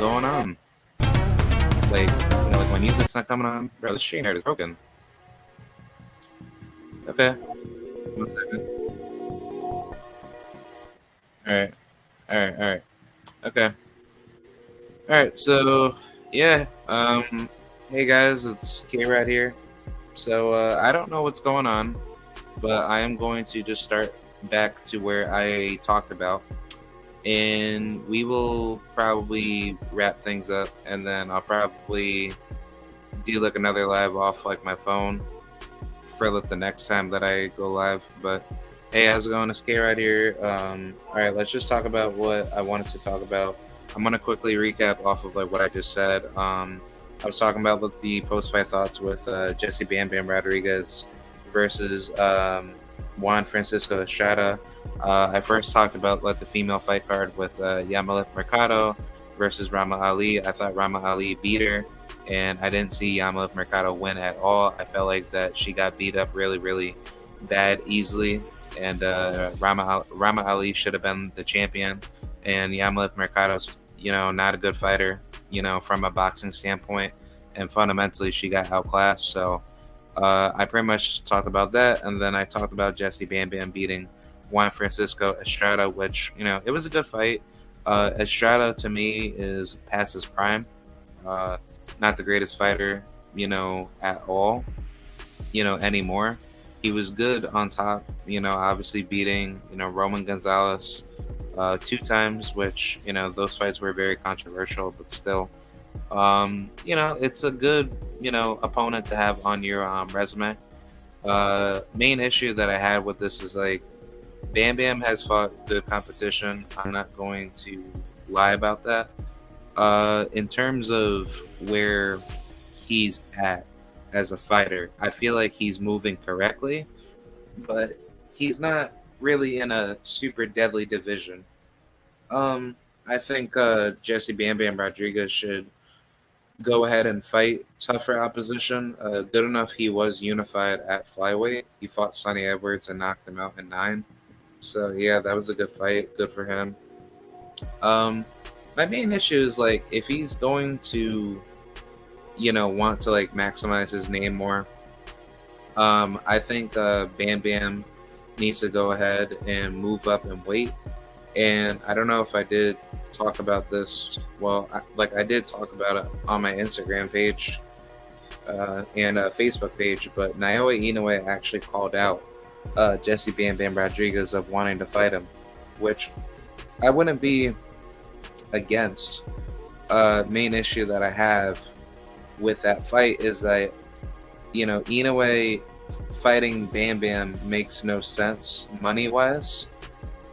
going on? It's like my music's not coming on. Bro, the stream is broken. Okay, 1 second. Alright, alright. Okay. Alright, so, yeah, hey guys, it's K-Rad here. So, I don't know what's going on, but I am going to just start back to where I talked about. And we will probably wrap things up, and then I'll probably do like another live off like my phone for like the next time that I go live. But hey, how's it going? It's K right here. All right, let's just talk about what I wanted to talk about. I'm gonna quickly recap off of like what I just said. I was talking about like, the post-fight thoughts with Jesse Bam Bam Rodriguez versus Juan Francisco Estrada. I first talked about like the female fight card with Yamileth Mercado versus Rama Ali. I thought Rama Ali beat her, and I didn't see Yamileth Mercado win at all. I felt like that she got beat up really, really bad easily, and Rama Ali should have been the champion. And Yamileth Mercado's, not a good fighter, from a boxing standpoint, and fundamentally she got outclassed. So I pretty much talked about that, and then I talked about Jesse Bam Bam beating Juan Francisco Estrada, which it was a good fight. Estrada to me is past his prime. Not the greatest fighter, at all, anymore. He was good on top, obviously beating, Roman Gonzalez 2 times, which, those fights were very controversial, but still, it's a good, opponent to have on your resume. Main issue that I had with this is like, Bam Bam has fought good competition. I'm not going to lie about that. In terms of where he's at as a fighter, I feel like he's moving correctly, but he's not really in a super deadly division. I think Jesse Bam Bam Rodriguez should go ahead and fight tougher opposition. Good enough he was unified at flyweight. He fought Sonny Edwards and knocked him out in 9. So yeah, that was a good fight. Good for him. My main issue is like if he's going to, want to like maximize his name more. I think Bam Bam needs to go ahead and move up and weight. And I don't know if I did talk about this. Well, I did talk about it on my Instagram page and Facebook page, but Naoya Inoue actually called out Jesse Bam Bam Rodriguez of wanting to fight him, which I wouldn't be against. Main issue that I have with that fight is that, Inoue fighting Bam Bam makes no sense money-wise.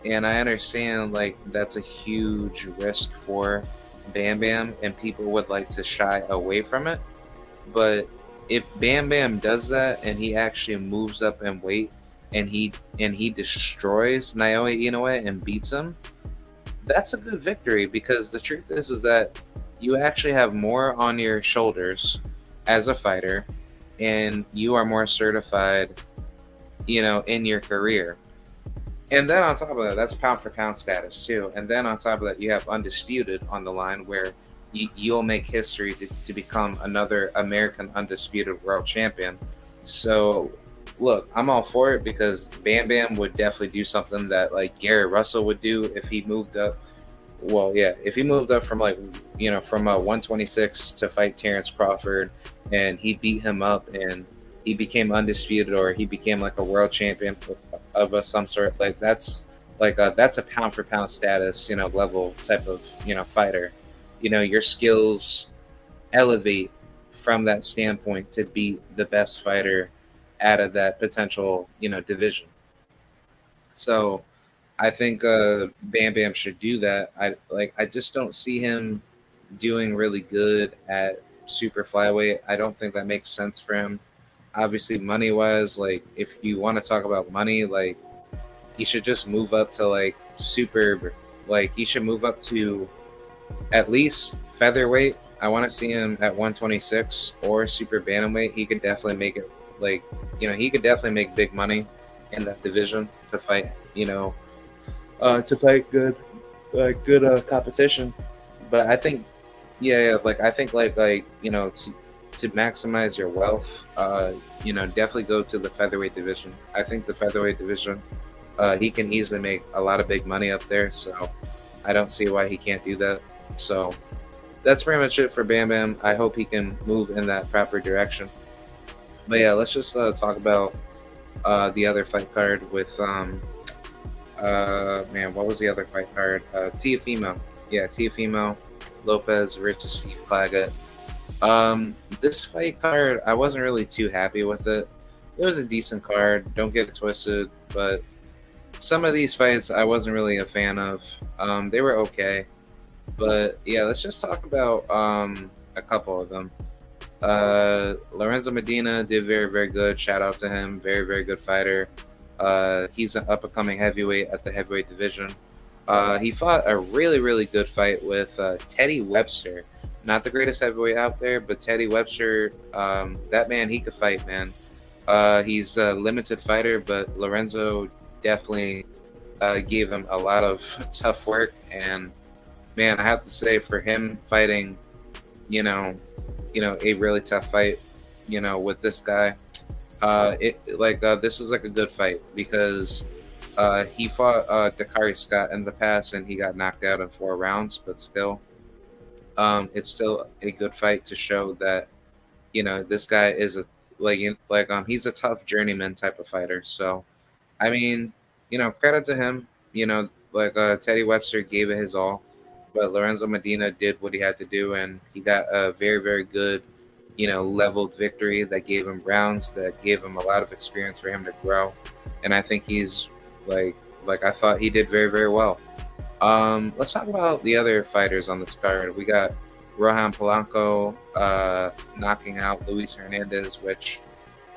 And I understand, like, that's a huge risk for Bam Bam, and people would like to shy away from it. But if Bam Bam does that and he actually moves up in weight and he destroys Naoya Inoue and beats him, that's a good victory, because the truth is that you actually have more on your shoulders as a fighter, and you are more certified, in your career. And then on top of that, that's pound for pound status too. And then on top of that, you have undisputed on the line, where you'll make history to become another American undisputed world champion. So look, I'm all for it, because Bam Bam would definitely do something that like Gary Russell would do if he moved up. Well, yeah, if he moved up from from 126 to fight Terrence Crawford, and he beat him up and he became undisputed, or he became like a world champion of some sort, like that's a pound for pound status, level type of, fighter. Your skills elevate from that standpoint to be the best fighter out of that potential, division. So I think Bam Bam should do that. I just don't see him doing really good at super flyweight. I don't think that makes sense for him. Obviously, money wise, like if you want to talk about money, like he should just move up to like super, like he should move up to at least featherweight. I want to see him at 126 or super bantamweight. He could definitely make it, like, he could definitely make big money in that division to fight, good competition. But I think Yeah, yeah, like I think like to maximize your wealth, definitely go to the featherweight division. I think the featherweight division, he can easily make a lot of big money up there, so I don't see why he can't do that. So that's pretty much it for Bam Bam. I hope he can move in that proper direction. But yeah, let's just talk about the other fight card with man, what was the other fight card? Tiafimo. Yeah, Tiafimo Lopez versus Steve Claggett. This fight card, I wasn't really too happy with it. It was a decent card, don't get it twisted, but some of these fights I wasn't really a fan of. They were okay, but yeah, let's just talk about a couple of them. Lorenzo Medina did very, very good. Shout out to him. Very, very good fighter. He's an up and coming heavyweight at the heavyweight division. He fought a really, really good fight with Teddy Webster. Not the greatest heavyweight out there, but Teddy Webster, that man, he could fight, man. He's a limited fighter, but Lorenzo definitely gave him a lot of tough work. And man, I have to say, for him fighting, you know, a really tough fight, with this guy, this is like a good fight because he fought Dakari Scott in the past and he got knocked out in 4 rounds, but still, it's still a good fight to show that this guy is a he's a tough journeyman type of fighter. So I mean, credit to him. Teddy Webster gave it his all, but Lorenzo Medina did what he had to do, and he got a very, very good, leveled victory that gave him rounds, that gave him a lot of experience for him to grow. And I think he's I thought he did very, very well. Let's talk about the other fighters on this card. We got Rohan Polanco knocking out Luis Hernandez, which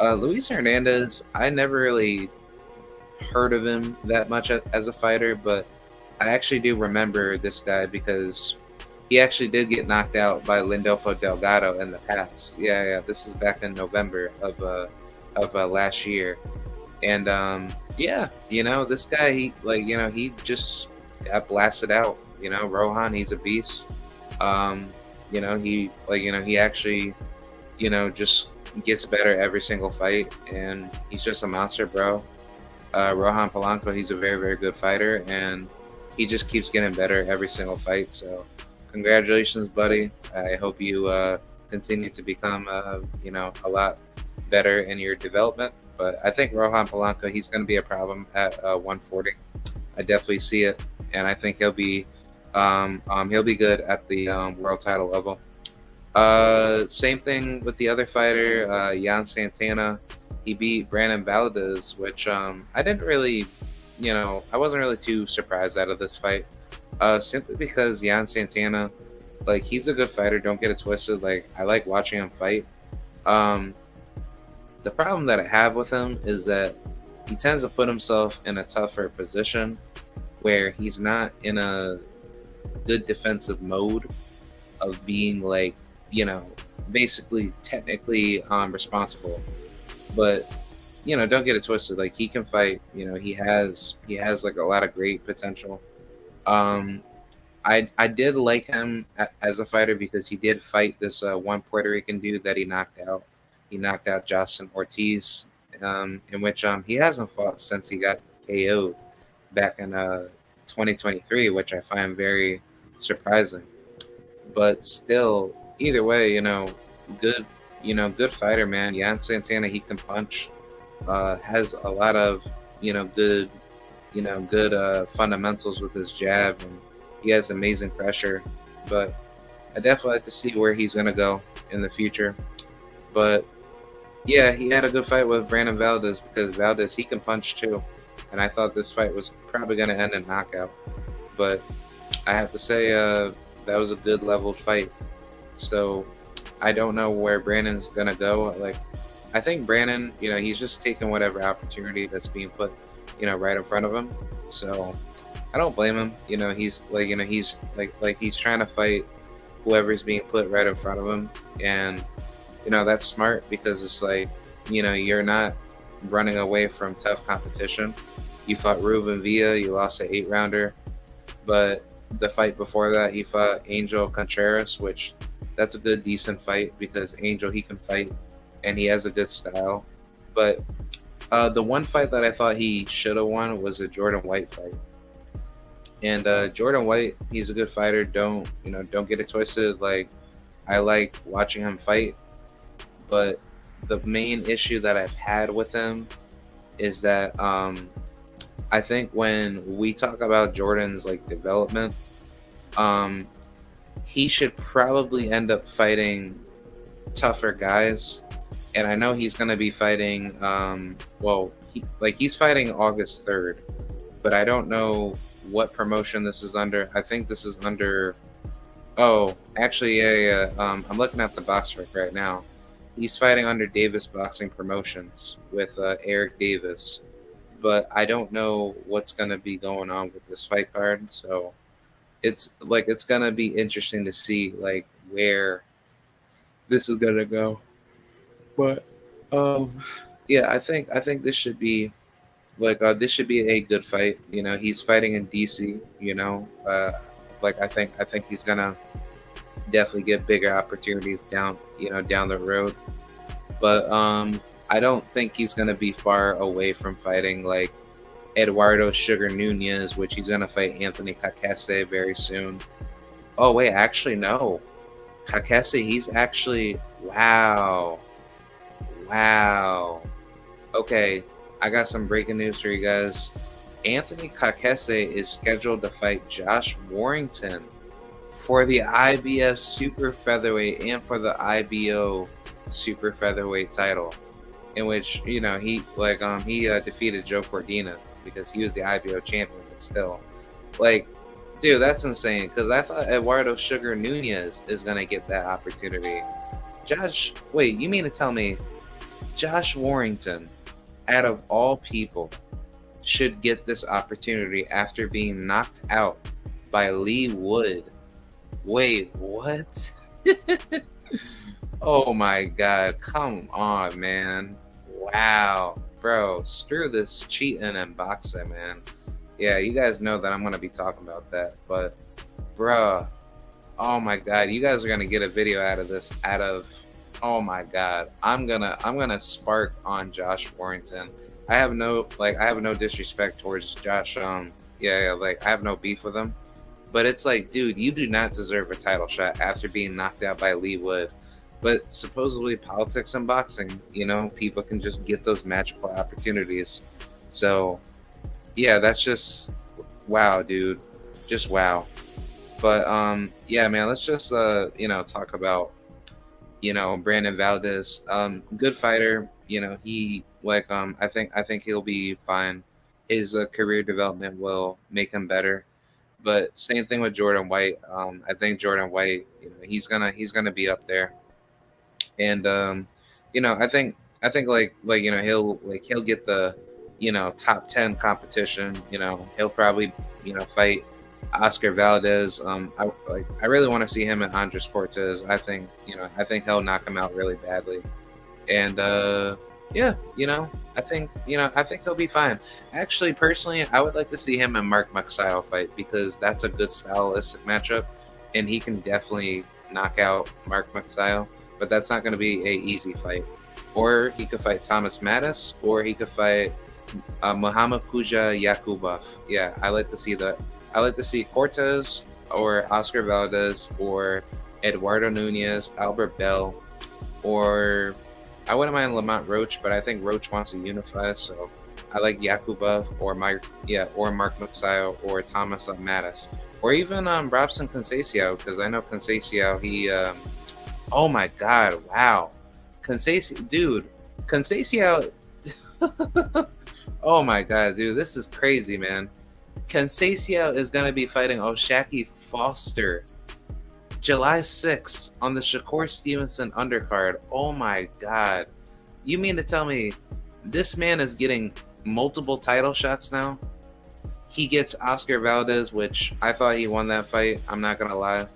Luis Hernandez, I never really heard of him that much as a fighter, but I actually do remember this guy because he actually did get knocked out by Lindolfo Delgado in the past. Yeah, yeah, this is back in November of last year, and yeah, this guy, he just got blasted out. Rohan, he's a beast. He actually, just gets better every single fight, and he's just a monster, bro. Rohan Polanco, he's a very, very good fighter, and he just keeps getting better every single fight. So, congratulations, buddy. I hope you continue to become, a lot better in your development. But I think Rohan Polanco, he's going to be a problem at 140. I definitely see it, and I think he'll be good at the world title level. Same thing with the other fighter, Jan Santana. He beat Brandon Valdez, which I didn't really, I wasn't really too surprised out of this fight. Simply because Jan Santana, he's a good fighter. Don't get it twisted. I like watching him fight. The problem that I have with him is that he tends to put himself in a tougher position where he's not in a good defensive mode of being basically technically responsible. But don't get it twisted. He can fight. He has a lot of great potential. I did like him as a fighter because he did fight this one Puerto Rican dude that he knocked out. He knocked out Justin Ortiz, in which he hasn't fought since he got KO'd back in 2023, which I find very surprising. But still, either way, good, good fighter, man. Jan Santana, he can punch. Has a lot of, good, good fundamentals with his jab, and he has amazing pressure. But I definitely like to see where he's gonna go in the future. But yeah, he had a good fight with Brandon Valdez because Valdez, he can punch too, and I thought this fight was probably gonna end in knockout. But I have to say that was a good level fight. So I don't know where Brandon's gonna go. I think Brandon, he's just taking whatever opportunity that's being put, right in front of him. So I don't blame him. He's he's trying to fight whoever's being put right in front of him, and that's smart because it's you're not running away from tough competition. You fought Ruben Villa, you lost an 8-rounder, but the fight before that, he fought Angel Contreras, which that's a good, decent fight because Angel, he can fight and he has a good style. But the one fight that I thought he should have won was a Jordan White fight. And Jordan White, he's a good fighter. Don't get it twisted. Like, I like watching him fight, but the main issue that I've had with him is that I think when we talk about Jordan's like development, um, he should probably end up fighting tougher guys. And I know he's going to be fighting. He's fighting August 3rd, but I don't know what promotion this is under. I think this is under. Oh, actually, yeah. I'm looking at the box rec right now. He's fighting under Davis Boxing Promotions with Eric Davis, but I don't know what's gonna be going on with this fight card. So it's gonna be interesting to see like where this is gonna go. But yeah, I think this should be a good fight. He's fighting in DC. I think he's gonna definitely get bigger opportunities down the road. But I don't think he's gonna be far away from fighting like Eduardo Sugar Nunez, which he's gonna fight Anthony Kakese very soon. Oh wait, actually no, Kakese, he's actually wow. Okay, I got some breaking news for you guys. Anthony Kakese is scheduled to fight Josh Warrington for the IBF Super Featherweight and for the IBO Super Featherweight title, in which he defeated Joe Cordina because he was the IBO champion. But still, like, dude, that's insane. Because I thought Eduardo Sugar Nunez is gonna get that opportunity. Wait, you mean to tell me Josh Warrington, out of all people, should get this opportunity after being knocked out by Lee Wood? Wait, what? Oh my god, come on, man. Wow. Bro, screw this cheating and boxing, man. Yeah, you guys know that I'm going to be talking about that, but bruh, oh my god, you guys are going to get a video out of this, oh my god, I'm gonna spark on Josh Warrington. I have no disrespect towards Josh. I have no beef with him, but it's like, dude, you do not deserve a title shot after being knocked out by Lee Wood. But supposedly, politics and boxing, people can just get those magical opportunities. So yeah, that's just wow, dude, just wow. But yeah, man, let's just talk about Brandon Valdez. Good fighter. I think he'll be fine. His career development will make him better. But same thing with Jordan White. I think Jordan White, he's gonna be up there. And I think he'll get the top 10 competition. He'll probably fight Oscar Valdez. I really want to see him and Andres Cortez. I think he'll knock him out really badly. And yeah, I think he'll be fine. Actually, personally, I would like to see him and Mark Magsayo fight because that's a good stylistic matchup, and he can definitely knock out Mark Magsayo. But that's not going to be a easy fight. Or he could fight Thomas Mattis, or he could fight Muhammad Kuja Yakubov. Yeah, I like to see that. I like to see Cortez or Oscar Valdez or Eduardo Nunez, Albert Bell, or I wouldn't mind Lamont Roach, but I think Roach wants to unify, so I like Yakubov or Mark Magsayo or Thomas Mattis, or even Robson Conceição, because I know Conceição, he oh my god, wow. Conceição. Oh my god, dude, this is crazy, man. Conceição is going to be fighting O'Shaquie Foster July 6th on the Shakur Stevenson undercard. Oh my god. You mean to tell me this man is getting multiple title shots now? He gets Oscar Valdez, which I thought he won that fight. I'm not going to lie.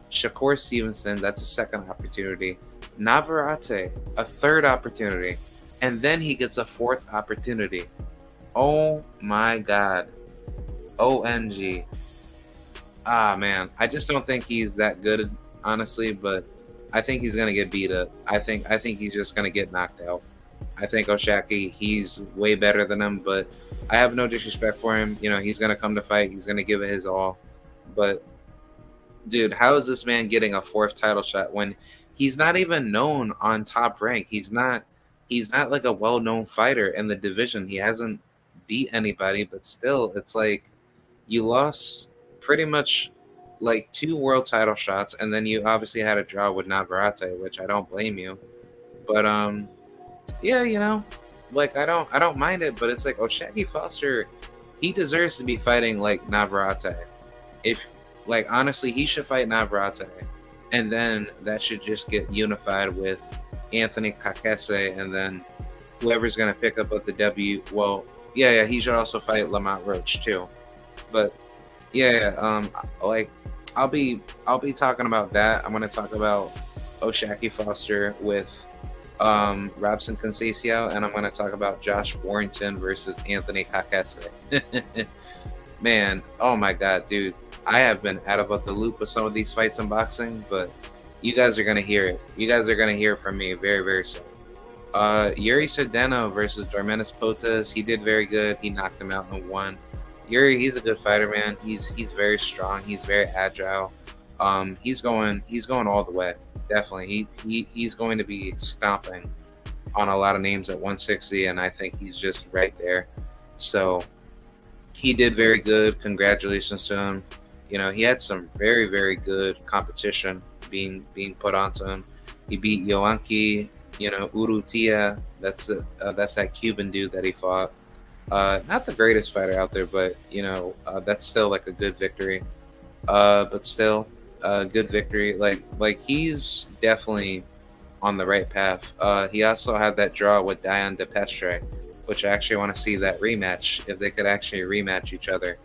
Shakur Stevenson, that's a second opportunity. Navarrete, a third opportunity. And then he gets a fourth opportunity. Oh my god. OMG. Ah man, I just don't think he's that good, honestly. But I think he's gonna get beat up. I think he's just gonna get knocked out. I think Oshaki, he's way better than him, but I have no disrespect for him. You know, he's gonna come to fight. He's gonna give it his all. But dude, how is this man getting a fourth title shot when he's not even known on top rank? He's not like a well-known fighter in the division. He hasn't beat anybody, but still it's like you lost pretty much like two world title shots, and then you obviously had a draw with Navarrete, which I don't blame you. But yeah, like I don't mind it, but it's like Oshagi Foster, he deserves to be fighting like Navarrete. If like honestly, he should fight Navarrete, and then that should just get unified with Anthony Kakese, and then whoever's gonna pick up with the W. Well, yeah, he should also fight Lamont Roach too. But yeah, like I'll be talking about that. I'm gonna talk about Oshaki Foster with Robson Conceição, and I'm gonna talk about Josh Warrington versus Anthony Kakese. Man, oh my god, dude. I have been out of the loop with some of these fights in boxing, but you guys are gonna hear it. You guys are gonna hear it from me very, very soon. Yuri Sedeno versus Dormenis Potas. He did very good. He knocked him out in one. Yuri, he's a good fighter, man. He's very strong. He's very agile. He's going all the way. Definitely, he's going to be stomping on a lot of names at 160, and I think he's just right there. So he did very good. Congratulations to him. You know, he had some very, very good competition being put onto him. He beat Yoanki, Urrutia. That's that Cuban dude that he fought. Not the greatest fighter out there, but that's still like a good victory. But still, good victory. Like he's definitely on the right path. He also had that draw with Diane DePestre, which I actually want to see that rematch if they could actually rematch each other.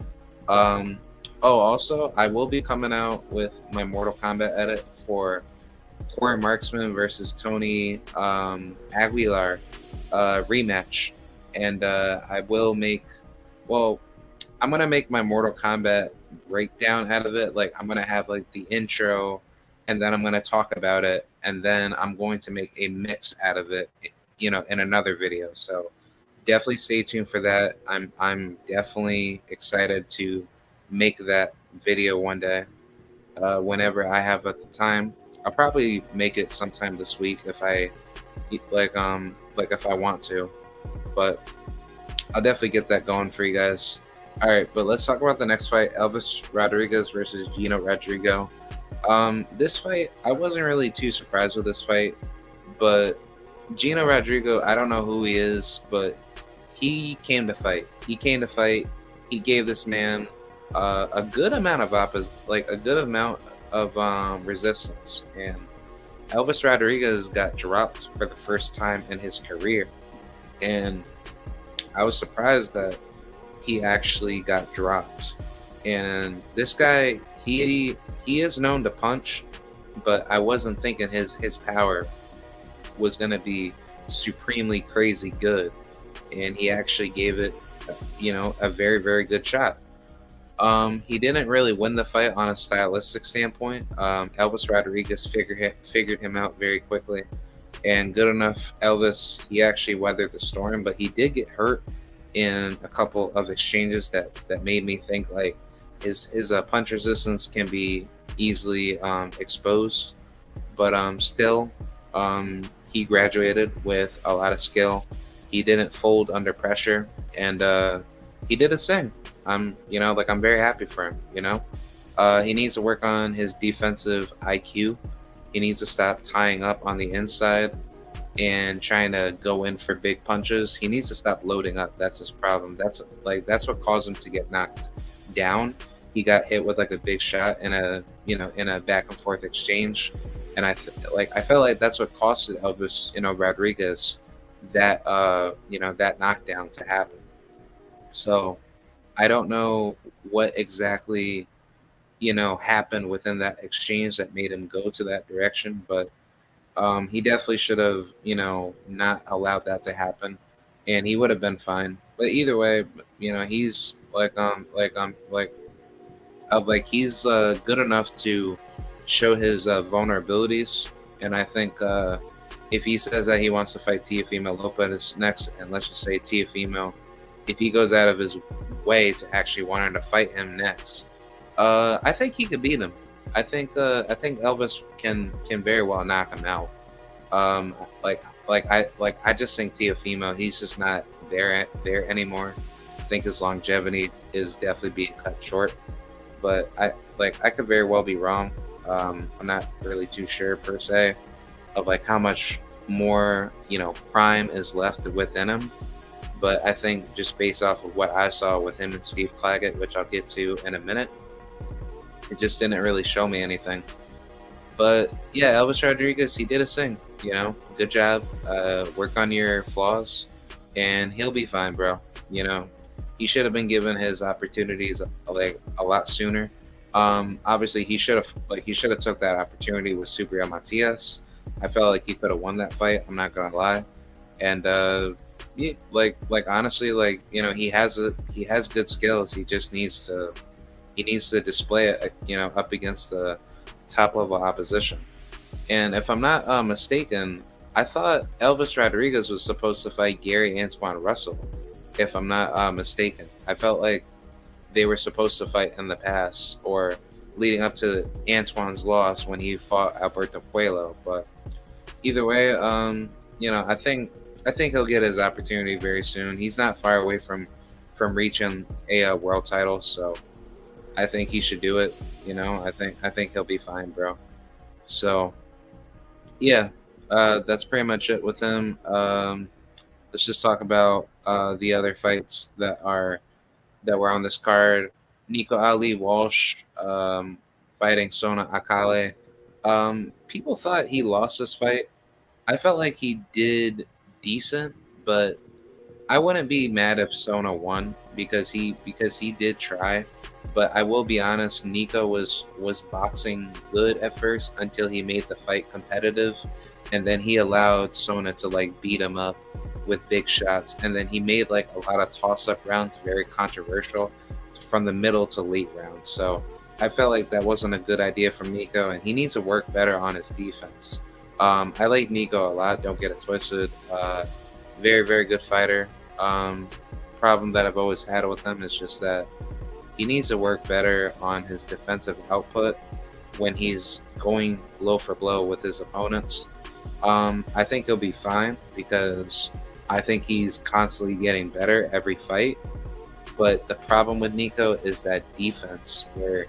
Also, I will be coming out with my Mortal Kombat edit for Corey Marksman versus Tony Aguilar rematch, and I will make. Well, I'm gonna make my Mortal Kombat breakdown out of it. Like I'm gonna have like the intro, and then I'm gonna talk about it, and then I'm going to make a mix out of it, in another video. So definitely stay tuned for that. I'm definitely excited to make that video one day, whenever I have at the time. I'll probably make it sometime this week if I like if I want to, but I'll definitely get that going for you guys. All right, but let's talk about the next fight: Elvis Rodriguez versus Gino Rodrigo. This fight, I wasn't really too surprised with this fight, but Gino Rodrigo, I don't know who he is, but he came to fight. He came to fight. He gave this man a good amount of resistance, and Elvis Rodriguez got dropped for the first time in his career, and I was surprised that he actually got dropped. And this guy, he is known to punch, but I wasn't thinking his power was gonna be supremely crazy good, and he actually gave it, a very, very good shot. He didn't really win the fight on a stylistic standpoint. Elvis Rodriguez figured him out very quickly, and good enough. Elvis, he actually weathered the storm, but he did get hurt in a couple of exchanges that made me think like his punch resistance can be easily exposed. But still, he graduated with a lot of skill. He didn't fold under pressure, and he did his thing. I'm very happy for him. He needs to work on his defensive IQ. He needs to stop tying up on the inside and trying to go in for big punches. He needs to stop loading up. That's his problem. That's what caused him to get knocked down. He got hit with like a big shot in a back and forth exchange, and I felt like that's what costed Elvis Rodriguez that knockdown to happen. So I don't know what exactly happened within that exchange that made him go to that direction, but he definitely should have not allowed that to happen, and he would have been fine. But either way, he's like of like he's good enough to show his vulnerabilities, and I think if he says that he wants to fight Teofimo Lopez next, and let's just say Teofimo, if he goes out of his way to actually wanting to fight him next, I think he could beat him. I think Elvis can very well knock him out. Um, I just think Teofimo, he's just not there anymore. I think his longevity is definitely being cut short. But I could very well be wrong. I'm not really too sure per se of like how much more prime is left within him. But I think just based off of what I saw with him and Steve Claggett, which I'll get to in a minute, it just didn't really show me anything. But yeah, Elvis Rodriguez, he did his thing. Good job. Work on your flaws, and he'll be fine, bro. He should have been given his opportunities like a lot sooner. Obviously, he should have took that opportunity with Subriel Matias. I felt like he could have won that fight. I'm not gonna lie, and honestly, he has good skills. He needs to display it, up against the top level opposition. And if I'm not mistaken, I thought Elvis Rodriguez was supposed to fight Gary Antoine Russell. If I'm not mistaken, I felt like they were supposed to fight in the past or leading up to Antoine's loss when he fought Alberto Puello. But either way, I think he'll get his opportunity very soon. He's not far away from reaching a world title, so I think he should do it. I think he'll be fine, bro. So yeah, that's pretty much it with him. Let's just talk about the other fights that were on this card. Nico Ali Walsh fighting Sona Akale. People thought he lost this fight. I felt like he did decent, but I wouldn't be mad if Sona won because he did try. But I will be honest, Nico was boxing good at first until he made the fight competitive, and then he allowed Sona to like beat him up with big shots, and then he made like a lot of toss-up rounds very controversial from the middle to late rounds. So I felt like that wasn't a good idea from Nico, and he needs to work better on his defense. I like Nico a lot, don't get it twisted. Very, very good fighter. Problem that I've always had with him is just that he needs to work better on his defensive output when he's going blow for blow with his opponents. I think he'll be fine because I think he's constantly getting better every fight. But the problem with Nico is that defense, where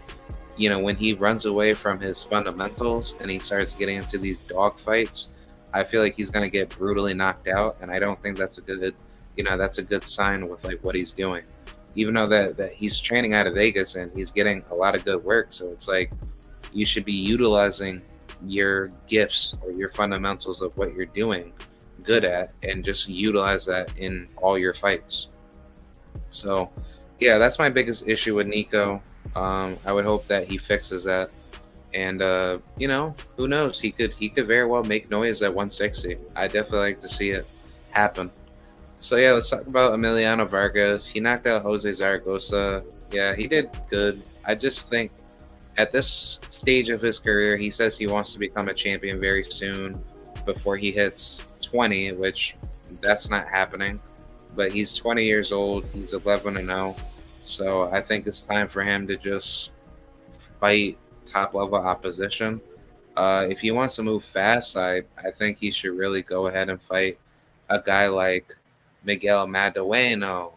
when he runs away from his fundamentals and he starts getting into these dog fights, I feel like he's going to get brutally knocked out, and I don't think that's a good sign with like what he's doing. Even though that he's training out of Vegas and he's getting a lot of good work, so it's like you should be utilizing your gifts or your fundamentals of what you're doing good at and just utilize that in all your fights. So yeah, that's my biggest issue with Nico. I would hope that he fixes that, and who knows, he could very well make noise at 160. I definitely like to see it happen. So yeah, let's talk about Emiliano Vargas. He knocked out Jose Zaragoza. Yeah, he did good. I just think at this stage of his career, he says he wants to become a champion very soon before he hits 20, which that's not happening. But he's 20 years old. He's 11-0. So I think it's time for him to just fight top level opposition. If he wants to move fast, I think he should really go ahead and fight a guy like Miguel Madueno,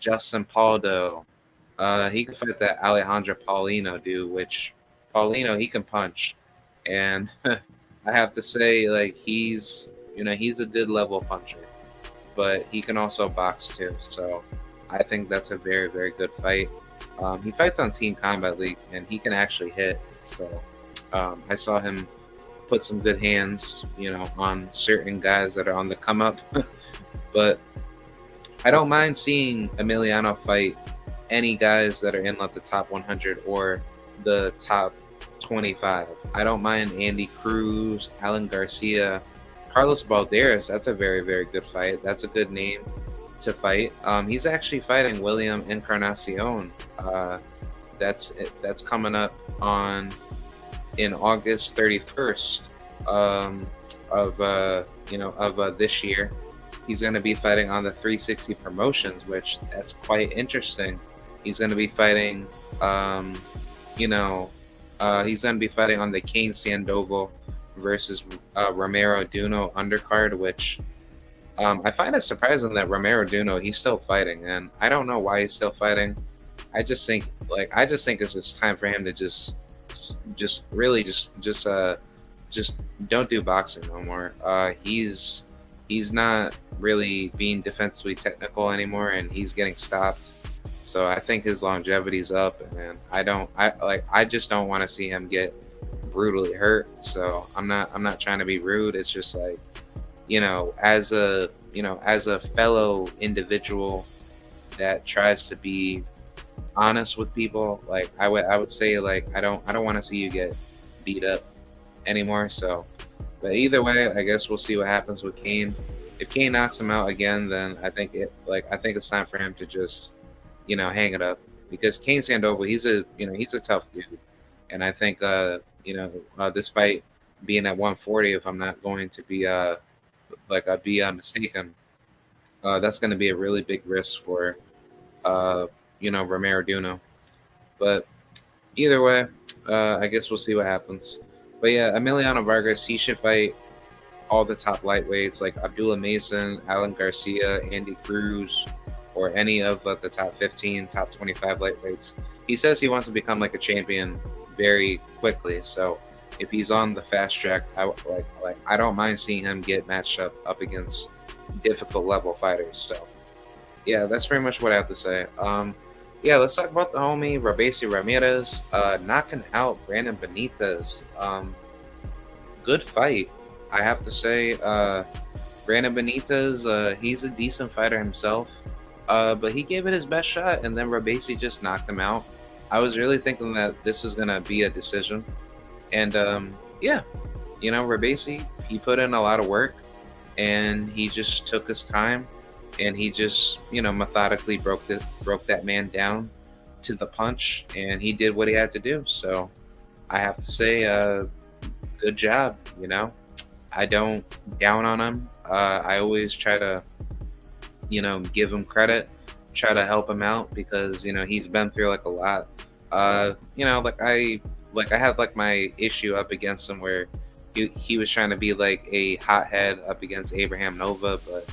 Justin Paldo. He can fight that Alejandro Paulino dude, which Paulino, he can punch. And I have to say, like, he's a good level puncher, but he can also box too. So I think that's a very, very good fight. He fights on Team Combat League, and he can actually hit. So I saw him put some good hands, on certain guys that are on the come up. But I don't mind seeing Emiliano fight any guys that are in like the top 100 or the top 25. I don't mind Andy Cruz, Alan Garcia, Carlos Balderas. That's a very, very good fight. That's a good name to fight. He's actually fighting William Encarnacion. that's coming up on in August 31st, of this year. He's going to be fighting on the 360 promotions, which that's quite interesting. He's going to be fighting, you know, he's going to be fighting on the Kane Sandoval versus Romero Duno undercard, which I find it surprising that Romero Duno he's still fighting, and I don't know why he's still fighting. I just think it's just time for him to just really just don't do boxing no more. He's not really being defensively technical anymore, and he's getting stopped. So I think his longevity's up, and I just don't want to see him get brutally hurt. So I'm not trying to be rude. It's just like, as a fellow individual that tries to be honest with people, like I would say, like I don't want to see you get beat up anymore. So, but either way, I guess we'll see what happens with Kane. If Kane knocks him out again, then I think it's time for him to just hang it up, because Kane Sandoval, he's a tough dude, and I think this fight being at 140, if I'm not going to be mistaken, that's going to be a really big risk for Romero Duno. But either way, I guess we'll see what happens. But yeah, Emiliano Vargas, he should fight all the top lightweights like Abdullah Mason, Alan Garcia, Andy Cruz, or any of the top 15, top 25 lightweights. He says he wants to become like a champion very quickly. So if he's on the fast track, I don't mind seeing him get matched up against difficult level fighters. So yeah, that's pretty much what I have to say. Yeah, let's talk about the homie Robeisy Ramirez knocking out Brandon Benitez. Good fight, I have to say. Brandon Benitez, he's a decent fighter himself, but he gave it his best shot, and then Robeisy just knocked him out. I was really thinking that this was gonna be a decision, and Robeisy, he put in a lot of work, and he just took his time, and he just methodically broke that man down to the punch, and he did what he had to do. So I have to say, good job. I don't down on him. I always try to give him credit, try to help him out, because he's been through like a lot. I have like my issue up against him where he was trying to be like a hothead up against Abraham Nova, but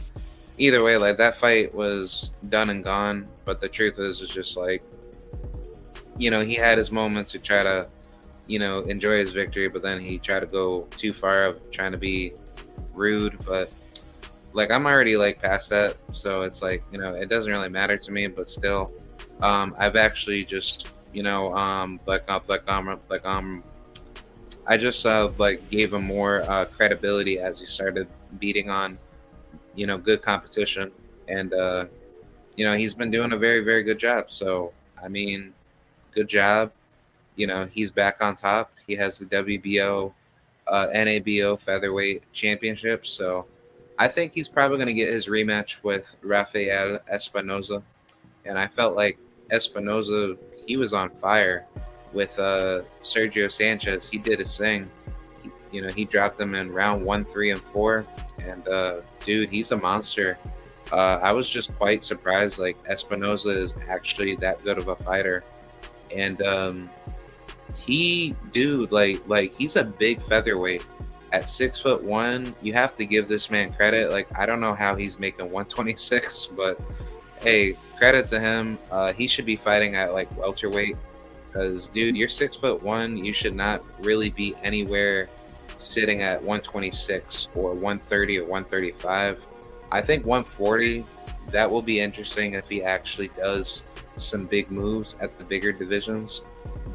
either way, like that fight was done and gone. But the truth is just like, he had his moments to try to, enjoy his victory, but then he tried to go too far of trying to be rude. But like, I'm already like past that, so it's like, it doesn't really matter to me. But still, I've actually just, I just gave him more credibility as he started beating on good competition, and he's been doing a very, very good job. So I mean, good job. He's back on top. He has the WBO, NABO featherweight championship. So I think he's probably going to get his rematch with Rafael Espinoza. And I felt like Espinoza, he was on fire with Sergio Sanchez. He did his thing. He dropped him in round 1, 3, and 4. And dude, he's a monster. I was just quite surprised. Like, Espinoza is actually that good of a fighter, and he's a big featherweight at 6'1". You have to give this man credit. Like, I don't know how he's making 126, but hey, credit to him. He should be fighting at like welterweight, because dude, you're 6'1". You should not really be anywhere sitting at 126 or 130 or 135. I think 140, that will be interesting if he actually does some big moves at the bigger divisions.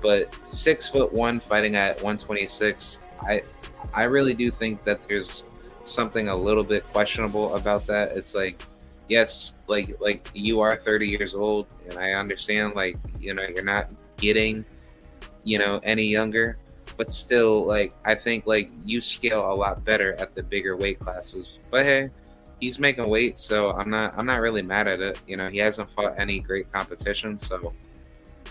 But 6'1" fighting at 126, I really do think that there's something a little bit questionable about that. It's like, yes, like you are 30 years old, and I understand, like, you're not getting any younger, but still, like, I think like you scale a lot better at the bigger weight classes. But hey, he's making weight, so I'm not really mad at it. He hasn't fought any great competition, so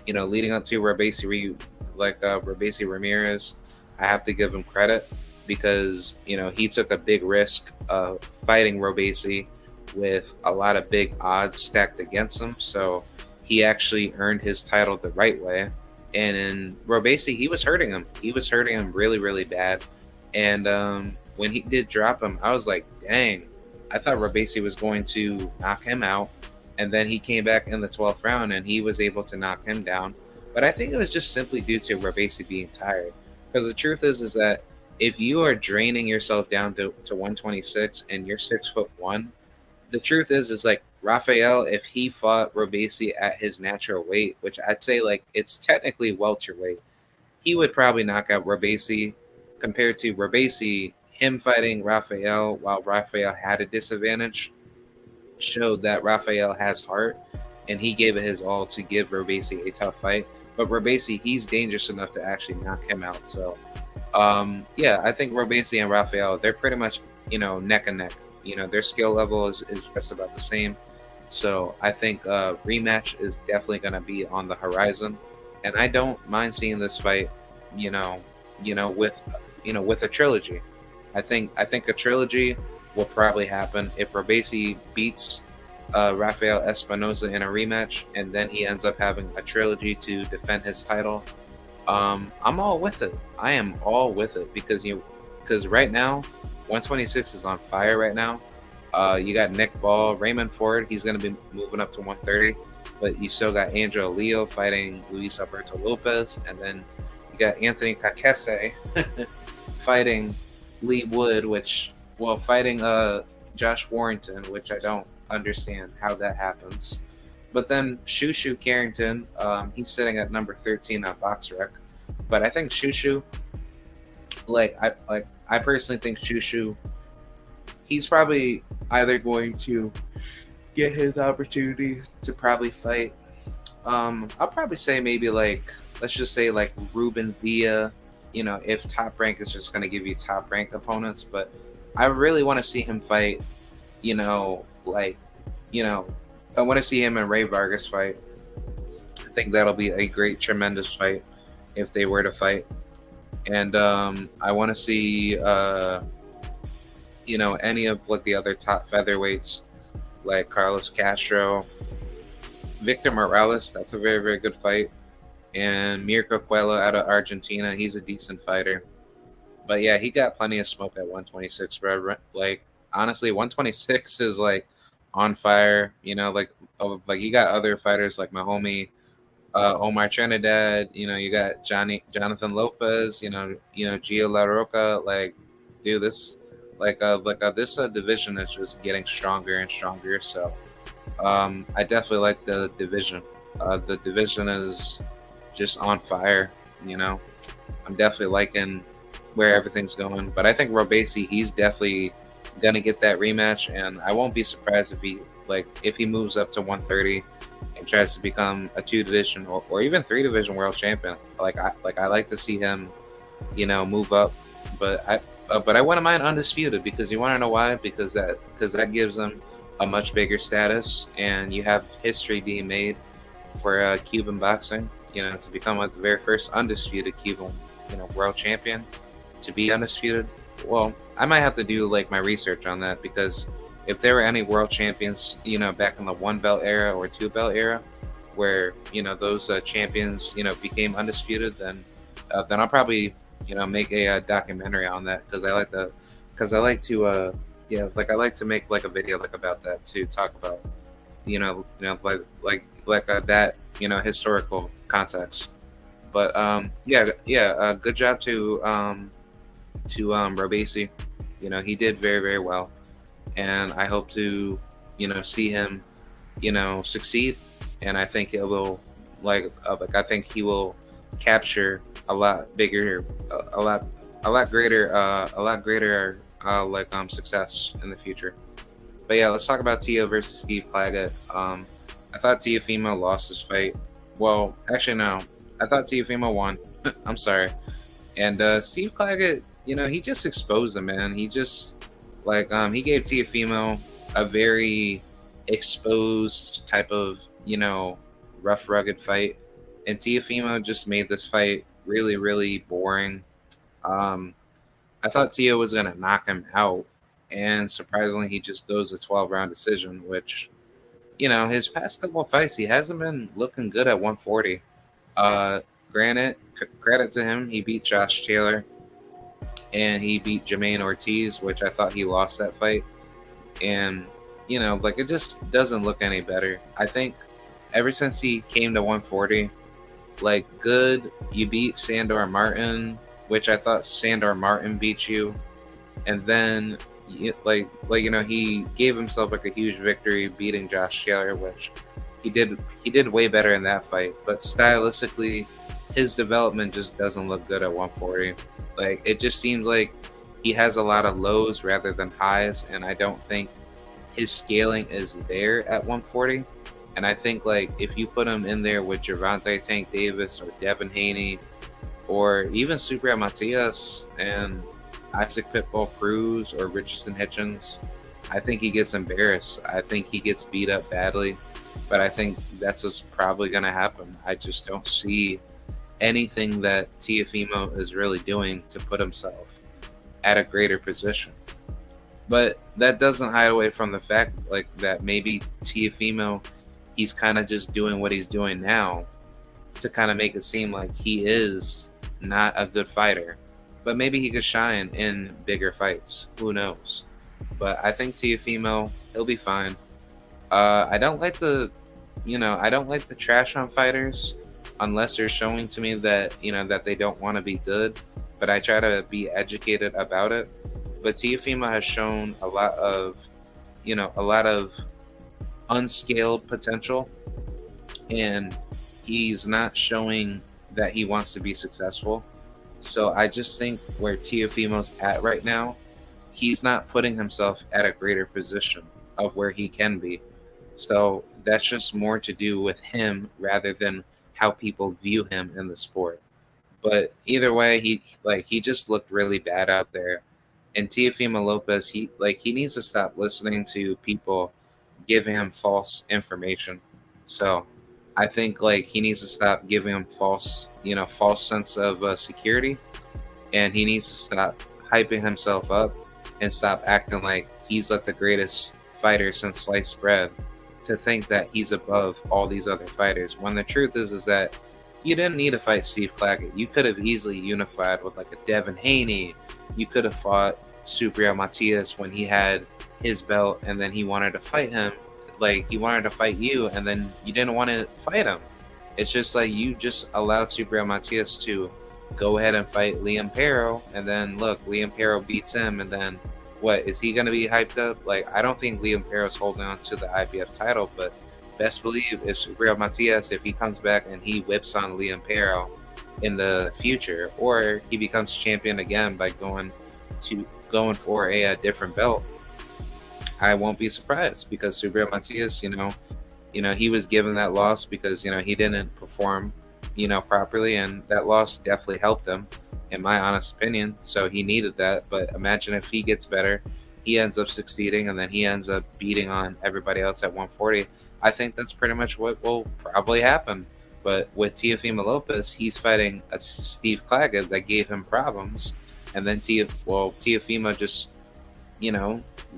leading up to Robesi Ramirez, I have to give him credit because he took a big risk of fighting Robesi with a lot of big odds stacked against him. So he actually earned his title the right way. And in Robesi, he was hurting him. He was hurting him really, really bad. And when he did drop him, I was like, dang, I thought Robesi was going to knock him out. And then he came back in the 12th round and he was able to knock him down. But I think it was just simply due to Robesi being tired. Because the truth is that if you are draining yourself down to 126 and you're 6'1", the truth is like Rafael, if he fought Robesi at his natural weight, which I'd say like it's technically welterweight, he would probably knock out Robesi. Compared to Robesi, him fighting Rafael while Rafael had a disadvantage showed that Rafael has heart and he gave it his all to give Robesi a tough fight. But Robesi, he's dangerous enough to actually knock him out. So, yeah, I think Robesi and Rafael, they're pretty much, neck and neck. Their skill level is just about the same. So I think rematch is definitely going to be on the horizon. And I don't mind seeing this fight, with a trilogy. I think a trilogy will probably happen if Robesi beats Rafael Espinoza in a rematch, and then he ends up having a trilogy to defend his title. I'm all with it. I am all with it because right now, 126 is on fire right now. You got Nick Ball, Raymond Ford. He's going to be moving up to 130, but you still got Angelo Leo fighting Luis Alberto Lopez, and then you got Anthony Kakese fighting Lee Wood, fighting Josh Warrington, which I don't understand how that happens. But then Shushu Carrington, he's sitting at number 13 on BoxRec. But I think Shushu, I personally think Shushu, he's probably either going to get his opportunity to probably fight. I'll probably say maybe let's just say Ruben Villa, if Top Rank is just going to give you Top Rank opponents. But I really want to see him fight, I want to see him and Ray Vargas fight. I think that'll be a great, tremendous fight if they were to fight. And I want to see, any of the other top featherweights like Carlos Castro, Victor Morales. That's a very, very good fight. And Mirko Coelho out of Argentina. He's a decent fighter. But yeah, he got plenty of smoke at 126, bro. Honestly, 126 is on fire. You got other fighters like my homie Omar Trinidad. You got Jonathan Lopez. Gio La Roca. Dude, this this division is just getting stronger and stronger. So I definitely like the division. The division is just on fire. I'm definitely liking where everything's going. But I think Robesi, he's definitely gonna get that rematch, and I won't be surprised if he moves up to 130 and tries to become a 2 division or even 3 division world champion. I like to see him, move up. But I wouldn't mind undisputed, because you want to know why? Because that gives him a much bigger status, and you have history being made for Cuban boxing. To become the very first undisputed Cuban, world champion, to be undisputed. Well, I might have to do my research on that, because if there were any world champions, back in the 1 belt era or 2 belt era, where those champions became undisputed, then I'll probably make a documentary on that, because I like to make a video about that, to talk about that historical context. But good job to Robesi. He did very, very well, and I hope to see him succeed. And I think it will I think he will capture a lot bigger, a lot greater success in the future. But yeah, let's talk about Tio versus Steve Claggett. I thought Teofimo lost his fight. Well, actually no, I thought Teofimo won. I'm sorry. And Steve Claggett, he just exposed him, man. He just he gave Teofimo a very exposed type of rough, rugged fight. And Tiafimo just made this fight really, really boring. Um, I thought Tio was going to knock him out, and surprisingly, he just goes a 12-round decision, which, his past couple of fights, he hasn't been looking good at 140. Uh, Granted, credit to him, he beat Josh Taylor and he beat Jermaine Ortiz, which I thought he lost that fight. And, like it just doesn't look any better. I think ever since he came to 140, like good, you beat Sandor Martin, which I thought Sandor Martin beat you, and then he gave himself like a huge victory beating Josh Taylor, which he did way better in that fight. But stylistically, his development just doesn't look good at 140. Like it just seems like he has a lot of lows rather than highs, and I don't think his scaling is there at 140. And I think like if you put him in there with Gervonta Tank Davis or Devin Haney or even Subriel Matias and Isaac Pitbull Cruz or Richardson Hitchens, I think he gets embarrassed. I think he gets beat up badly, but I think that's what's probably going to happen. I just don't see anything that Tiafimo is really doing to put himself at a greater position. But that doesn't hide away from the fact like that maybe Tiafimo, he's kind of just doing what he's doing now to kind of make it seem like he is not a good fighter. But maybe he could shine in bigger fights. Who knows? But I think Tiafimo, he'll be fine. I don't like I don't like the trash on fighters unless they're showing to me that, that they don't want to be good. But I try to be educated about it. But Tiafimo has shown a lot of unscaled potential, and he's not showing that he wants to be successful. So I just think where Tiafimo's at right now, he's not putting himself at a greater position of where he can be. So that's just more to do with him rather than how people view him in the sport. But either way, he just looked really bad out there. And Teofimo Lopez, he needs to stop listening to people giving him false information. So I think like he needs to stop giving him false sense of security, and he needs to stop hyping himself up and stop acting like he's like the greatest fighter since sliced bread, to think that he's above all these other fighters. When the truth is that you didn't need to fight Steve Claggett. You could have easily unified with like a Devin Haney. You could have fought Subriel Matias when he had his belt, and then he wanted to fight him. Like he wanted to fight you, and then you didn't want to fight him. It's just like you just allowed Subriel Matias to go ahead and fight Liam Pero, and then look, Liam Pero beats him, and then what, is he going to be hyped up? Like, I don't think Liam Pero's holding on to the IBF title, but best believe if Subriel Matias, if he comes back and he whips on Liam Pero in the future, or he becomes champion again by going for a different belt, I won't be surprised, because Subriel Matias, he was given that loss because he didn't perform properly, and that loss definitely helped him, in my honest opinion. So he needed that. But imagine if he gets better, he ends up succeeding, and then he ends up beating on everybody else at 140. I think that's pretty much what will probably happen. But with Teofimo Lopez, he's fighting a Steve Claggett that gave him problems, and then Teofimo just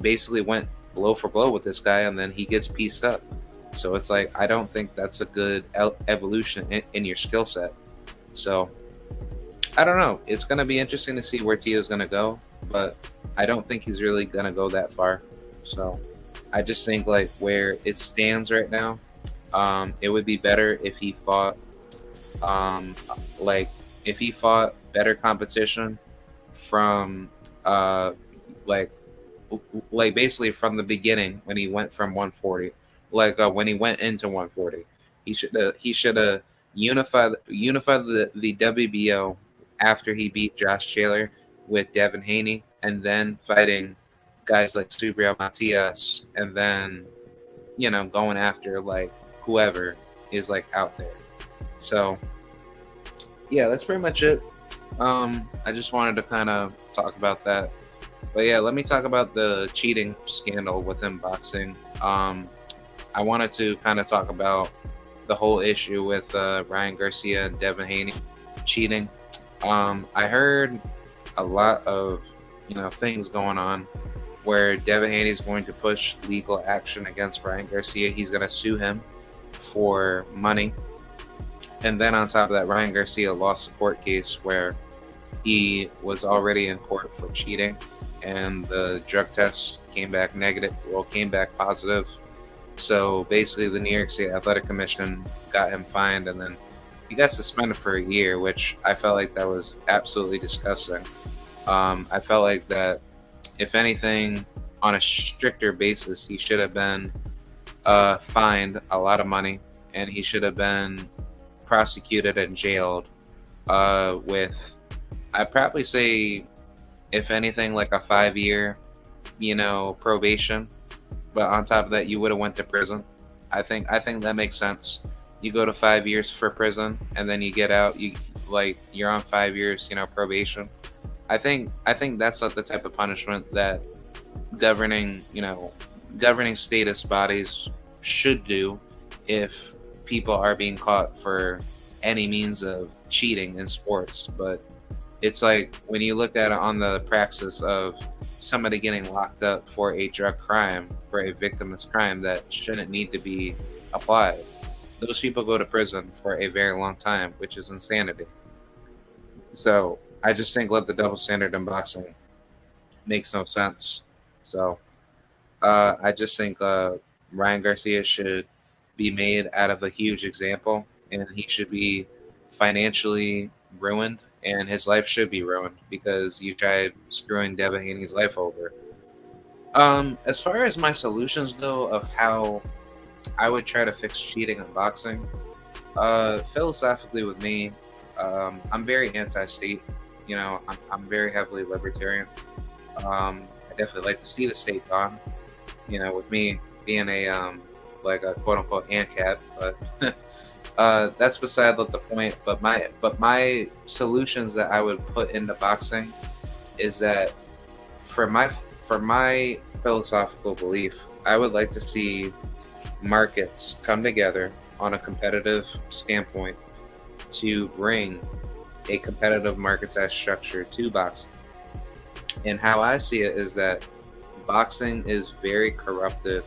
basically went blow for blow with this guy, and then he gets pieced up. So it's like, I don't think that's a good evolution in your skill set. So I don't know. It's going to be interesting to see where Tio's going to go, but I don't think he's really going to go that far. So I just think like where it stands right now, it would be better if he fought better competition from basically from the beginning, when he went from 140, when he went into 140, he should have unified the WBO after he beat Josh Taylor with Devin Haney, and then fighting guys like Subriel Matias, and then going after like whoever is like out there. So yeah, that's pretty much it. I just wanted to kind of talk about that. But yeah, let me talk about the cheating scandal within boxing. I wanted to kind of talk about the whole issue with Ryan Garcia and Devin Haney cheating. I heard a lot of things going on where Devin Haney is going to push legal action against Ryan Garcia. He's going to sue him for money. And then on top of that, Ryan Garcia lost a court case where he was already in court for cheating, and the drug test came back negative. Well, came back positive. So basically, the New York State Athletic Commission got him fined, and then he got suspended for a year, which I felt like that was absolutely disgusting. I felt like that, if anything, on a stricter basis, he should have been fined a lot of money, and he should have been prosecuted and jailed with, I'd probably say, if anything, like a 5-year, probation. But on top of that, you would have went to prison. I think that makes sense. You go to 5 years for prison, and then you get out. You're on 5 years, probation. I think that's not the type of punishment that governing status bodies should do if people are being caught for any means of cheating in sports. But it's like, when you look at it on the praxis of somebody getting locked up for a drug crime, for a victimless crime that shouldn't need to be applied, those people go to prison for a very long time, which is insanity. So I just think let the double standard in boxing makes no sense. So I just think Ryan Garcia should be made out of a huge example, and he should be financially ruined, and his life should be ruined because you tried screwing Devin Haney's life over. As far as my solutions go of how I would try to fix cheating in boxing, philosophically with me, I'm very anti-state. I'm very heavily libertarian. I definitely like to see the state gone. With me being a like a quote unquote ANCAP, but that's beside the point. But my solutions that I would put into boxing is that, for my philosophical belief, I would like to see markets come together on a competitive standpoint to bring a competitive marketized structure to boxing. And how I see it is that boxing is very corrupted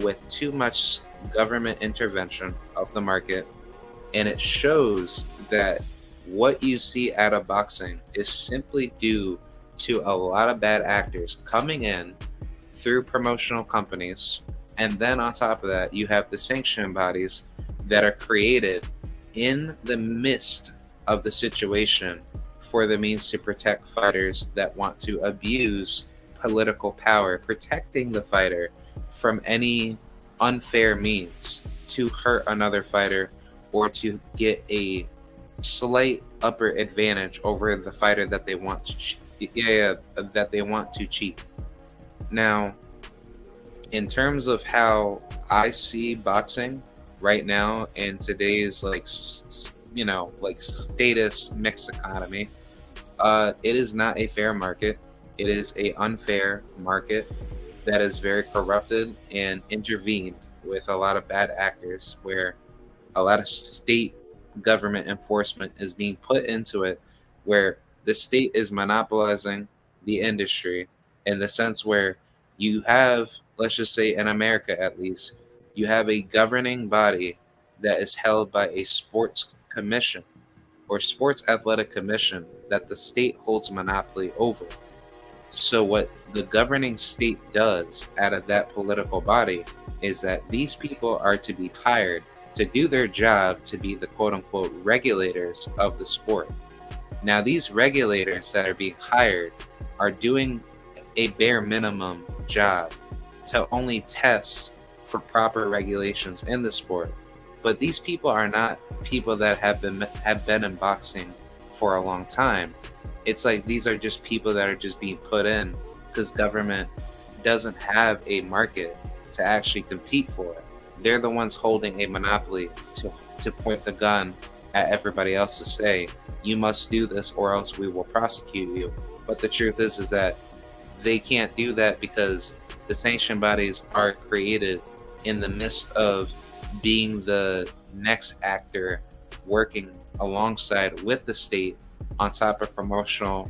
with too much government intervention of the market, and it shows that what you see out of boxing is simply due to a lot of bad actors coming in through promotional companies, and then on top of that, you have the sanction bodies that are created in the midst of the situation for the means to protect fighters that want to abuse political power, protecting the fighter from any unfair means to hurt another fighter or to get a slight upper advantage over the fighter that they want to cheat. Now, in terms of how I see boxing right now in today's status mixed economy, it is not a fair market. It is a unfair market that is very corrupted and intervened with a lot of bad actors, where a lot of state government enforcement is being put into it, where the state is monopolizing the industry, in the sense where you have, let's just say in America at least, you have a governing body that is held by a sports commission or sports athletic commission that the state holds monopoly over. So what the governing state does out of that political body is that these people are to be hired to do their job to be the quote-unquote regulators of the sport. Now, these regulators that are being hired are doing a bare minimum job to only test for proper regulations in the sport. But these people are not people that have been in boxing for a long time. It's like these are just people that are just being put in because government doesn't have a market to actually compete for it. They're the ones holding a monopoly to point the gun at everybody else to say, you must do this or else we will prosecute you. But the truth is that they can't do that because the sanction bodies are created in the midst of being the next actor working alongside with the state on top of promotional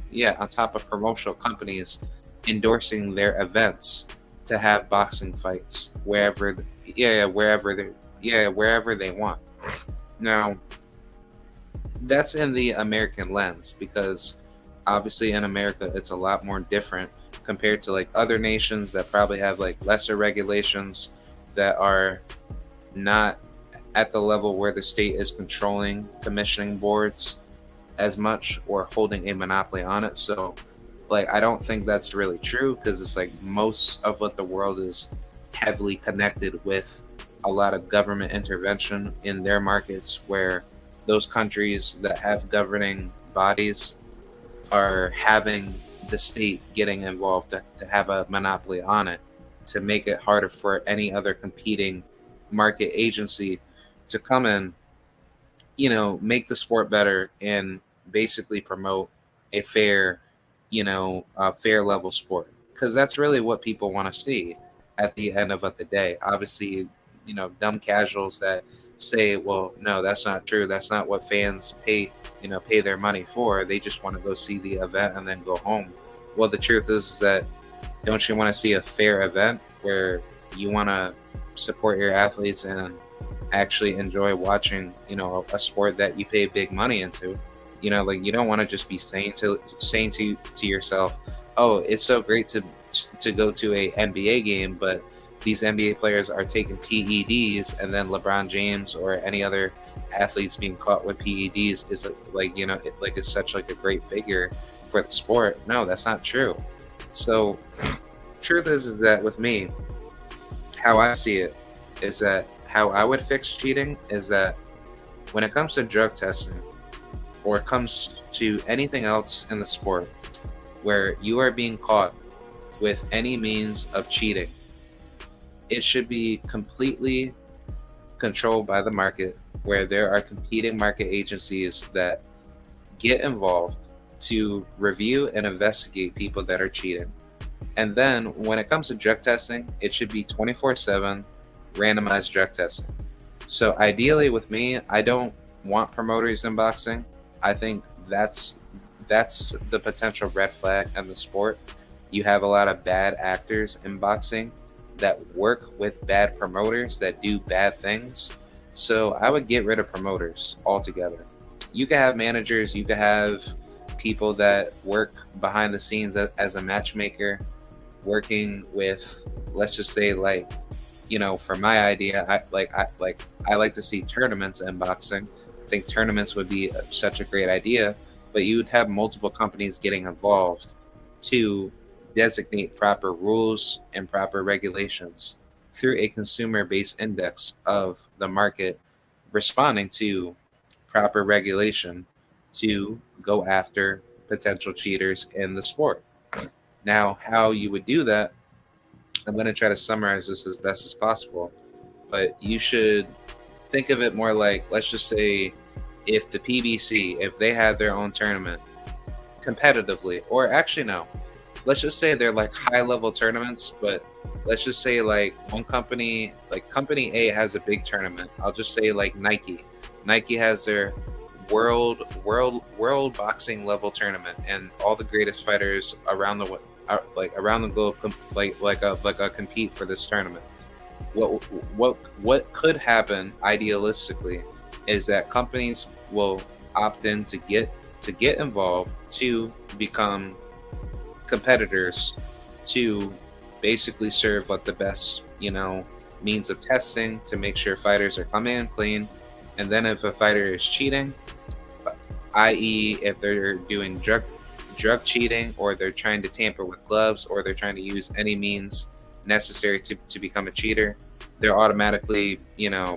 companies endorsing their events to have boxing fights wherever wherever they want. Now, that's in the American lens, because obviously in America it's a lot more different compared to like other nations that probably have like lesser regulations, that are not at the level where the state is controlling commissioning boards as much or holding a monopoly on it. So like I don't think that's really true, because it's like most of what the world is heavily connected with a lot of government intervention in their markets, where those countries that have governing bodies are having the state getting involved to have a monopoly on it, to make it harder for any other competing market agency to come in, make the sport better and basically promote a fair, a fair level sport. Because that's really what people want to see at the end of the day. Obviously, dumb casuals that say, well, no, that's not true. That's not what fans pay their money for. They just want to go see the event and then go home. Well, the truth is that, don't you want to see a fair event where you want to support your athletes and actually enjoy watching, a sport that you pay big money into? Like, you don't want to just be saying to yourself, oh, it's so great to go to a NBA game, but these NBA players are taking PEDs, and then LeBron James or any other athletes being caught with PEDs is it's such like a great figure for the sport. No, that's not true. So truth is that with me, how I see it is that how I would fix cheating is that when it comes to drug testing, or it comes to anything else in the sport where you are being caught with any means of cheating, it should be completely controlled by the market, where there are competing market agencies that get involved to review and investigate people that are cheating. And then when it comes to drug testing, it should be 24/7 randomized drug testing. So ideally with me, I don't want promoters in boxing. I think that's the potential red flag in the sport. You have a lot of bad actors in boxing that work with bad promoters that do bad things. So I would get rid of promoters altogether. You can have managers, you can have people that work behind the scenes as a matchmaker, working with, let's just say, like, for my idea, I like to see tournaments in boxing. I think tournaments would be such a great idea, but you would have multiple companies getting involved to designate proper rules and proper regulations through a consumer-based index of the market, responding to proper regulation to go after potential cheaters in the sport. Now, how you would do that, I'm going to try to summarize this as best as possible, but you should think of it more like, let's just say, if the PBC, if they had their own tournament competitively, or actually no, let's just say they're like high level tournaments, but let's just say like one company, like company A has a big tournament. I'll just say like Nike. Nike has their world boxing level tournament, and all the greatest fighters around the globe compete for this tournament. What could happen idealistically is that companies will opt in to get involved, to become competitors, to basically serve what the best means of testing to make sure fighters are coming in clean. And then if a fighter is cheating, i.e. if they're doing drug cheating, or they're trying to tamper with gloves, or they're trying to use any means necessary to become a cheater, they're automatically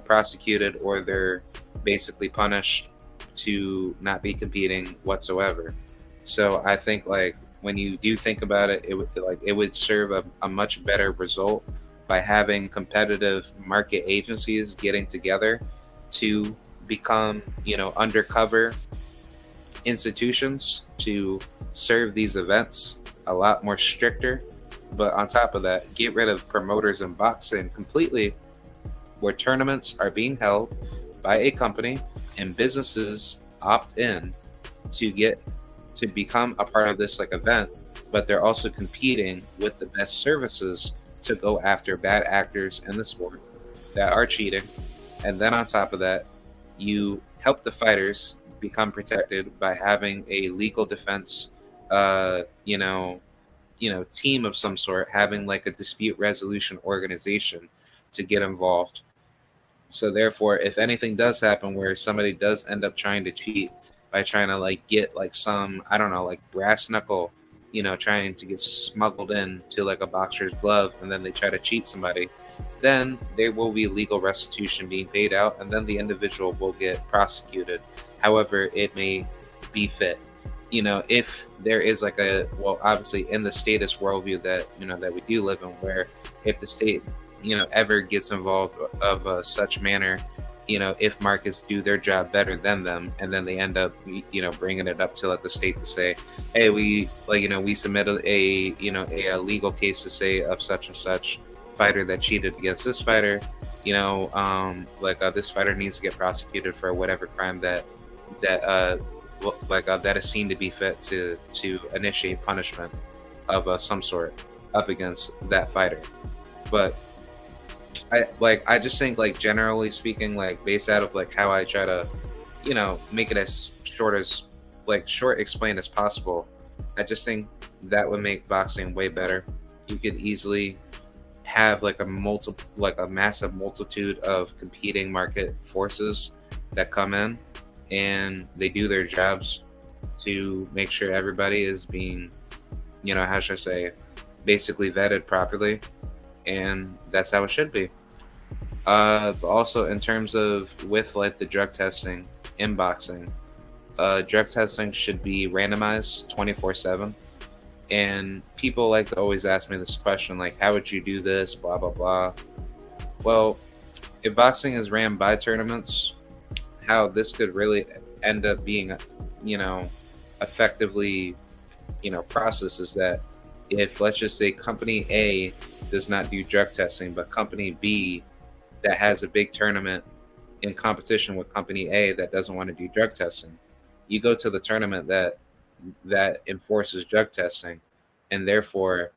prosecuted, or they're basically punished to not be competing whatsoever. So I think, like, when you do think about it, it would serve a much better result by having competitive market agencies getting together to become undercover institutions to serve these events a lot more stricter. But on top of that, get rid of promoters in boxing completely, where tournaments are being held by a company and businesses opt in to get to become a part of this like event, but they're also competing with the best services to go after bad actors in the sport that are cheating. And then on top of that, you help the fighters become protected by having a legal defense, uh, you know, team of some sort, having like a dispute resolution organization to get involved. So therefore, if anything does happen where somebody does end up trying to cheat by trying to like get like some, I don't know, like brass knuckle, trying to get smuggled in to like a boxer's glove, and then they try to cheat somebody, then there will be legal restitution being paid out, and then the individual will get prosecuted. However, it may be fit. If there is like a, well, obviously in the statist worldview that that we do live in, where if the state ever gets involved of such manner, if markets do their job better than them, and then they end up bringing it up to let the state to say, hey, we we submitted a legal case to say of such and such fighter that cheated against this fighter, this fighter needs to get prosecuted for whatever crime that is seen to be fit to initiate punishment of some sort up against that fighter. But I just think, like, generally speaking, like, based out of like how I try to make it as short explained as possible, I just think that would make boxing way better. You could easily have like a massive multitude of competing market forces that come in, and they do their jobs to make sure everybody is being, how should I say, basically vetted properly, and that's how it should be. But also in terms of with like the drug testing in boxing, drug testing should be randomized 24/7. And people like to always ask me this question, like, how would you do this? Blah blah blah. Well, if boxing is ran by tournaments, how this could really end up being, effectively, process is that if, let's just say, company A does not do drug testing, but company B that has a big tournament in competition with company A that doesn't want to do drug testing, you go to the tournament that enforces drug testing, and therefore,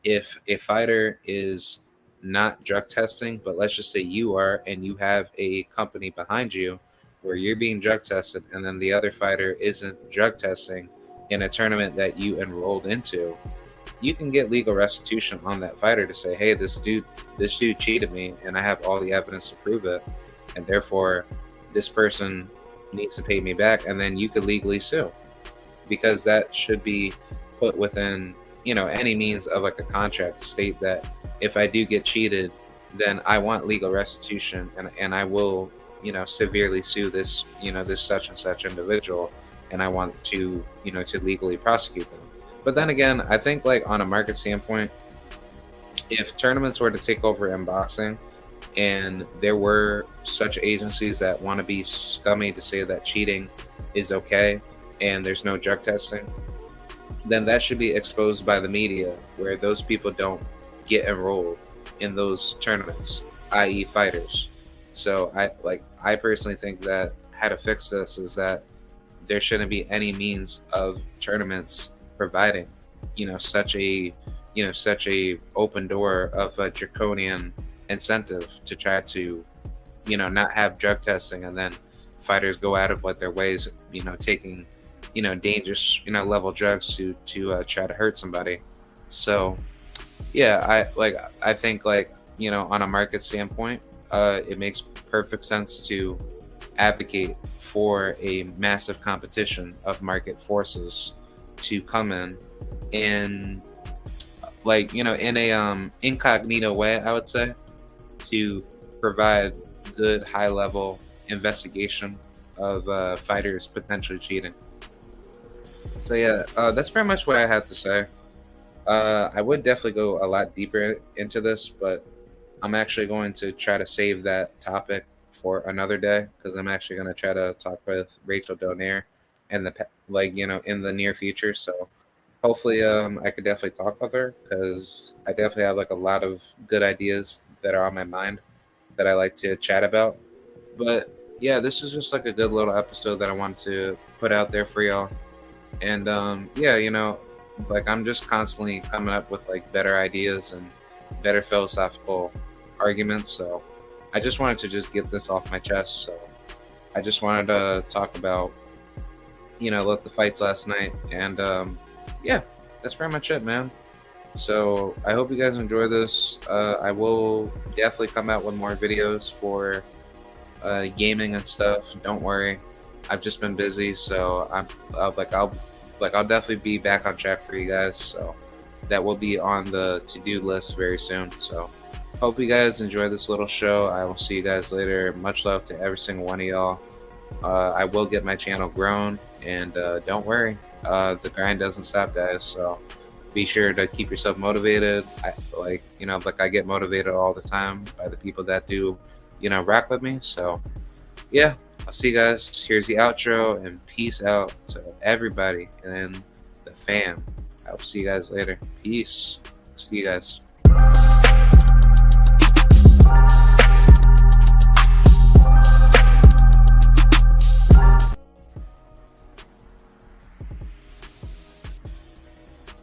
if a fighter is not drug testing, but let's just say you are, and you have a company behind you where you're being drug tested, and then the other fighter isn't drug testing in a tournament that you enrolled into, you can get legal restitution on that fighter to say, hey, this dude cheated me, and I have all the evidence to prove it, and therefore this person needs to pay me back, and then you could legally sue, because that should be put within any means of like a contract to state that if I do get cheated, then I want legal restitution, and I will severely sue this such and such individual, and I want to legally prosecute them. But then again, I think, like, on a market standpoint, if tournaments were to take over in boxing, and there were such agencies that want to be scummy to say that cheating is okay and there's no drug testing, then that should be exposed by the media, where those people don't get enrolled in those tournaments, i.e. fighters. So I personally think that how to fix this is that there shouldn't be any means of tournaments providing such a open door of a draconian incentive to try to not have drug testing, and then fighters go out of what their ways taking dangerous level drugs to try to hurt somebody. So yeah, I think, like, on a market standpoint, it makes perfect sense to advocate for a massive competition of market forces to come in, and, like, in a incognito way, I would say, to provide good high level investigation of fighters potentially cheating. So yeah, that's pretty much what I have to say. I would definitely go a lot deeper into this, but I'm actually going to try to save that topic for another day, because I'm actually going to try to talk with Rachel Donaire in in the near future. So hopefully, I could definitely talk with her, because I definitely have like a lot of good ideas that are on my mind. that I like to chat about. But yeah, this is just like a good little episode that I wanted to put out there for y'all. And yeah, like I'm just constantly coming up with like better ideas and better philosophical arguments. So I just wanted to just get this off my chest. So I just wanted to talk about, let the fights last night. And yeah, that's pretty much it, man. So I hope you guys enjoy this. I will definitely come out with more videos for gaming and stuff. Don't worry, I've just been busy, so I'll definitely be back on track for you guys. So that will be on the to-do list very soon. So hope you guys enjoy this little show. I will see you guys later. Much love to every single one of y'all. I will get my channel grown, and don't worry, the grind doesn't stop, guys. So be sure to keep yourself motivated. I get motivated all the time by the people that do, rock with me. So yeah, I'll see you guys. Here's the outro, and peace out to everybody and the fam. I'll see you guys later. Peace. See you guys.